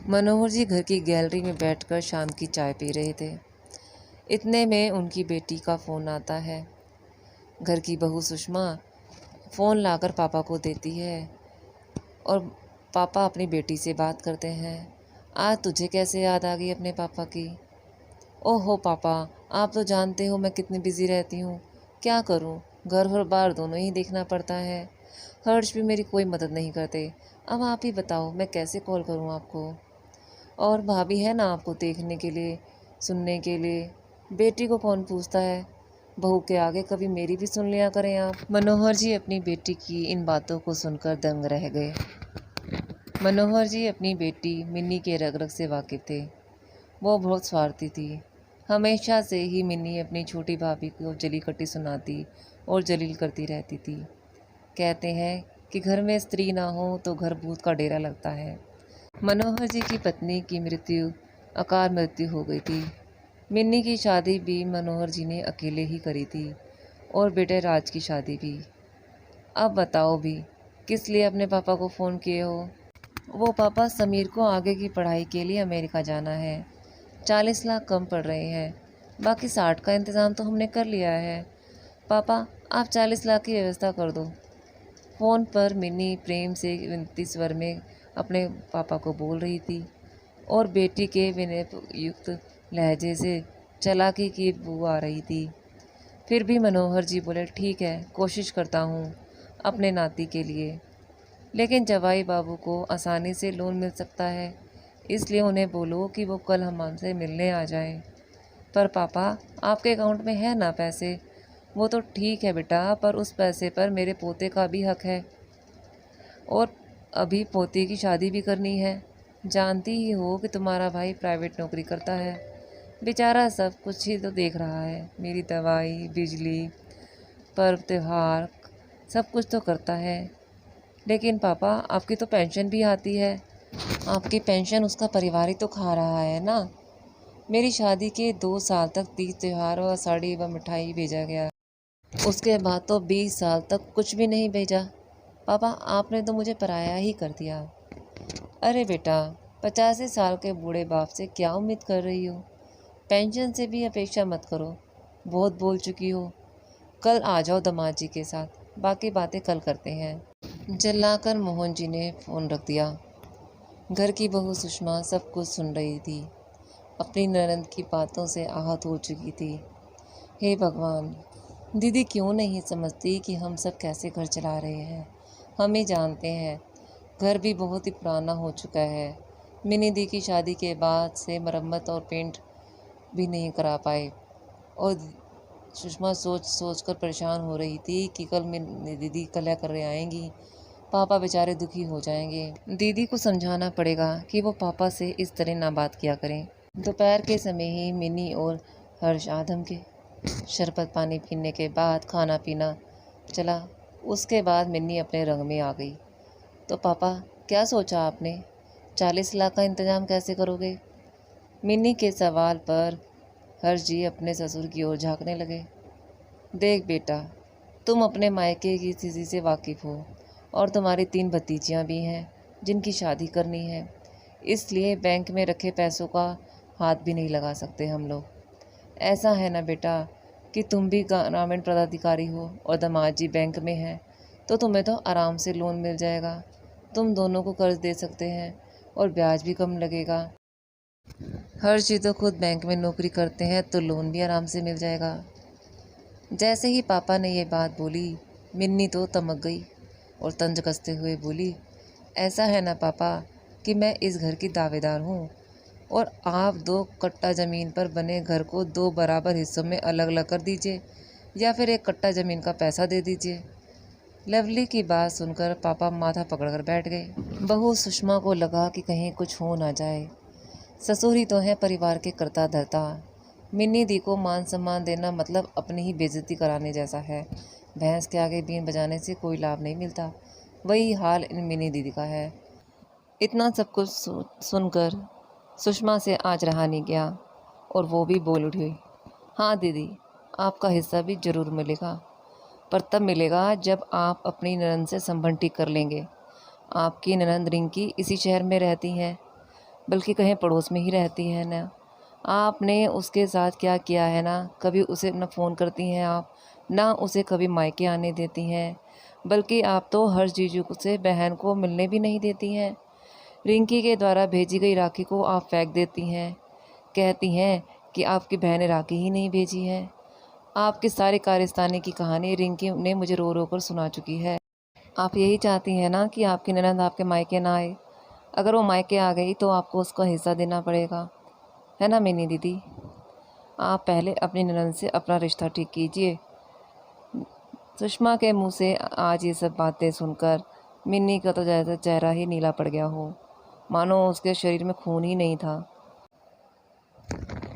मनोहर जी घर की गैलरी में बैठकर शाम की चाय पी रहे थे। इतने में उनकी बेटी का फ़ोन आता है। घर की बहू सुषमा फ़ोन लाकर पापा को देती है और पापा अपनी बेटी से बात करते हैं। आज तुझे कैसे याद आ गई अपने पापा की? ओहो पापा, आप तो जानते हो मैं कितनी बिज़ी रहती हूँ। क्या करूँ, घर और बाहर दोनों ही देखना पड़ता है। हर्ष भी मेरी कोई मदद नहीं करते। अब आप ही बताओ मैं कैसे कॉल करूँ आपको? और भाभी है ना आपको देखने के लिए, सुनने के लिए। बेटी को कौन पूछता है? बहू के आगे कभी मेरी भी सुन लिया करें आप। मनोहर जी अपनी बेटी की इन बातों को सुनकर दंग रह गए। मनोहर जी अपनी बेटी मिन्नी के रग रग से वाकिफ़ थे। वो बहुत स्वार्थी थी। हमेशा से ही मिन्नी अपनी छोटी भाभी को जली कटी सुनाती और जलील करती रहती थी। कहते हैं कि घर में स्त्री ना हो तो घर भूत का डेरा लगता है। मनोहर जी की पत्नी की अकाल मृत्यु हो गई थी। मिन्नी की शादी भी मनोहर जी ने अकेले ही करी थी और बेटे राज की शादी भी। अब बताओ भी किस लिए अपने पापा को फ़ोन किए हो? वो पापा समीर को आगे की पढ़ाई के लिए अमेरिका जाना है। 40 लाख कम पड़ रहे हैं, बाकी 60 का इंतज़ाम तो हमने कर लिया है। पापा आप 40 लाख की व्यवस्था कर दो। फ़ोन पर मिन्नी प्रेम से विनती स्वर में अपने पापा को बोल रही थी और बेटी के विनय युक्त लहजे से चालाकी की बू आ रही थी। फिर भी मनोहर जी बोले, ठीक है, कोशिश करता हूँ अपने नाती के लिए, लेकिन जवाई बाबू को आसानी से लोन मिल सकता है, इसलिए उन्हें बोलो कि वो कल हमसे मिलने आ जाएं। पर पापा आपके अकाउंट में है ना पैसे? वो तो ठीक है बेटा, पर उस पैसे पर मेरे पोते का भी हक है और अभी पोते की शादी भी करनी है। जानती ही हो कि तुम्हारा भाई प्राइवेट नौकरी करता है। बेचारा सब कुछ ही तो देख रहा है, मेरी दवाई, बिजली, पर्व त्योहार सब कुछ तो करता है। लेकिन पापा आपकी तो पेंशन भी आती है। आपकी पेंशन उसका परिवार ही तो खा रहा है ना। मेरी शादी के 2 साल तक तीज त्योहार और साड़ी व मिठाई भेजा गया, उसके बाद तो 20 साल तक कुछ भी नहीं भेजा। पापा आपने तो मुझे पराया ही कर दिया। अरे बेटा, 85 साल के बूढ़े बाप से क्या उम्मीद कर रही हो? पेंशन से भी अपेक्षा मत करो, बहुत बोल चुकी हो। कल आ जाओ दामाद जी के साथ, बाकी बातें कल करते हैं। चिल्लाकर मोहन जी ने फ़ोन रख दिया। घर की बहू सुषमा सब कुछ सुन रही थी। अपनी ननद की बातों से आहत हो चुकी थी। हे भगवान, दीदी क्यों नहीं समझती कि हम सब कैसे घर चला रहे हैं? हम ही जानते हैं, घर भी बहुत ही पुराना हो चुका है। मिनी दी की शादी के बाद से मरम्मत और पेंट भी नहीं करा पाए और सुषमा सोच सोच कर परेशान हो रही थी कि कल मेरी दीदी कलह कर रहे आएंगी, पापा बेचारे दुखी हो जाएंगे। दीदी को समझाना पड़ेगा कि वो पापा से इस तरह ना बात किया करें। दोपहर के समय ही मिनी और हर्ष आदम के शरबत पानी पीने के बाद खाना पीना चला। उसके बाद मिन्नी अपने रंग में आ गई। तो पापा क्या सोचा आपने? 40 लाख का इंतज़ाम कैसे करोगे? मिन्नी के सवाल पर हर्ष जी अपने ससुर की ओर झांकने लगे। देख बेटा, तुम अपने मायके की स्थिति से वाकिफ़ हो और तुम्हारी 3 भतीजियाँ भी हैं जिनकी शादी करनी है, इसलिए बैंक में रखे पैसों का हाथ भी नहीं लगा सकते हम लोग। ऐसा है ना बेटा कि तुम भी ग्रामीण पदाधिकारी हो और दामाद जी बैंक में हैं, तो तुम्हें तो आराम से लोन मिल जाएगा। तुम दोनों को कर्ज दे सकते हैं और ब्याज भी कम लगेगा। हर्ष जी तो खुद बैंक में नौकरी करते हैं, तो लोन भी आराम से मिल जाएगा। जैसे ही पापा ने ये बात बोली, मिन्नी तो तमक गई और तंज कसते हुए बोली, ऐसा है ना पापा कि मैं इस घर की दावेदार हूँ और आप 2 कट्टा ज़मीन पर बने घर को 2 बराबर हिस्सों में अलग अलग कर दीजिए या फिर 1 कट्टा ज़मीन का पैसा दे दीजिए। लवली की बात सुनकर पापा माथा पकड़कर बैठ गए। बहू सुषमा को लगा कि कहीं कुछ हो ना जाए। ससुर ही तो हैं परिवार के कर्ता धर्ता। मिन्नी दी को मान सम्मान देना मतलब अपनी ही बेइज्जती कराने जैसा है। भैंस के आगे बीन बजाने से कोई लाभ नहीं मिलता। वही हाल इन मिन्नी दीदी का है। इतना सब कुछ सुनकर सुषमा से आज रहा नहीं गया और वो भी बोल उठी, हाँ दीदी, आपका हिस्सा भी ज़रूर मिलेगा, पर तब मिलेगा जब आप अपनी ननद से संबंध ठीक कर लेंगे। आपकी ननद रिंकी इसी शहर में रहती हैं। बल्कि कहीं पड़ोस में ही रहती है ना। आपने उसके साथ क्या किया है ना, कभी उसे ना फ़ोन करती हैं आप, ना उसे कभी मायके आने देती हैं, बल्कि आप तो हर जीजू से बहन को मिलने भी नहीं देती हैं। रिंकी के द्वारा भेजी गई राखी को आप फेंक देती हैं, कहती हैं कि आपकी बहन ने राखी ही नहीं भेजी है। आपके सारे कारस्तानी की कहानी रिंकी ने मुझे रो रो कर सुना चुकी है। आप यही चाहती हैं ना कि आपकी ननद आपके मायके ना आए। अगर वो मायके आ गई तो आपको उसका हिस्सा देना पड़ेगा, है ना मिनी दीदी। आप पहले अपनी ननद से अपना रिश्ता ठीक कीजिए। सुषमा के मुंह से आज ये सब बातें सुनकर मिन्नी का तो जैसा चेहरा ही नीला पड़ गया हो, मानो उसके शरीर में खून ही नहीं था।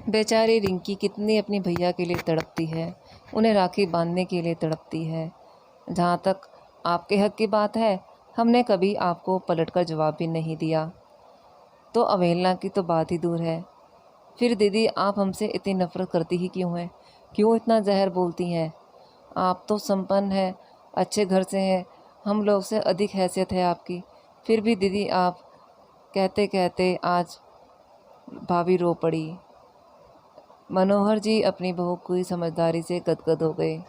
बेचारी रिंकी कितनी अपनी भैया के लिए तड़पती है, उन्हें राखी बांधने के लिए तड़पती है। जहाँ तक आपके हक की बात है, हमने कभी आपको पलटकर जवाब भी नहीं दिया, तो अवहेलना की तो बात ही दूर है। फिर दीदी आप हमसे इतनी नफ़रत करती ही क्यों हैं? क्यों इतना जहर बोलती हैं? आप तो संपन्न है, अच्छे घर से हैं, हम लोग से अधिक हैसियत है आपकी। फिर भी दीदी आप कहते कहते आज भाभी रो पड़ी। मनोहर जी अपनी बहू की समझदारी से गदगद हो गए।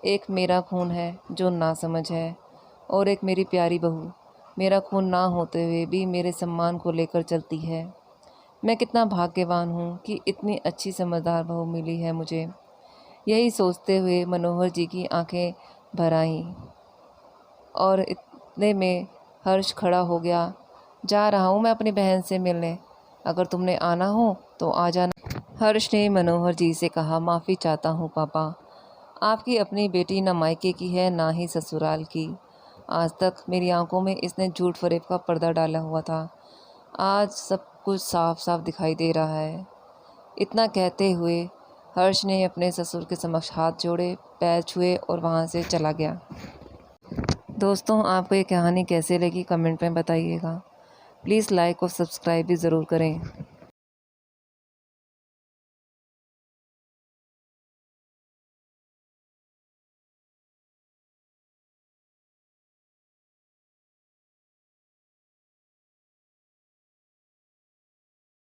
एक मेरा खून है जो नासमझ है, और एक मेरी प्यारी बहू मेरा खून ना होते हुए भी मेरे सम्मान को लेकर चलती है। मैं कितना भाग्यवान हूँ कि इतनी अच्छी समझदार बहू मिली है मुझे। यही सोचते हुए मनोहर जी की आंखें भर आईं और इतने में हर्ष खड़ा हो गया। जा रहा हूँ मैं अपनी बहन से मिलने, अगर तुमने आना हो तो आ जाना। हर्ष ने मनोहर जी से कहा, माफ़ी चाहता हूँ पापा, आपकी अपनी बेटी ना मायके की है ना ही ससुराल की। आज तक मेरी आंखों में इसने झूठ फरेब का पर्दा डाला हुआ था, आज सब कुछ साफ साफ दिखाई दे रहा है। इतना कहते हुए हर्ष ने अपने ससुर के समक्ष हाथ जोड़े, पैर छुए और वहाँ से चला गया। दोस्तों आपको ये कहानी कैसे लगी कमेंट में बताइएगा। प्लीज़ लाइक और सब्सक्राइब भी ज़रूर करें।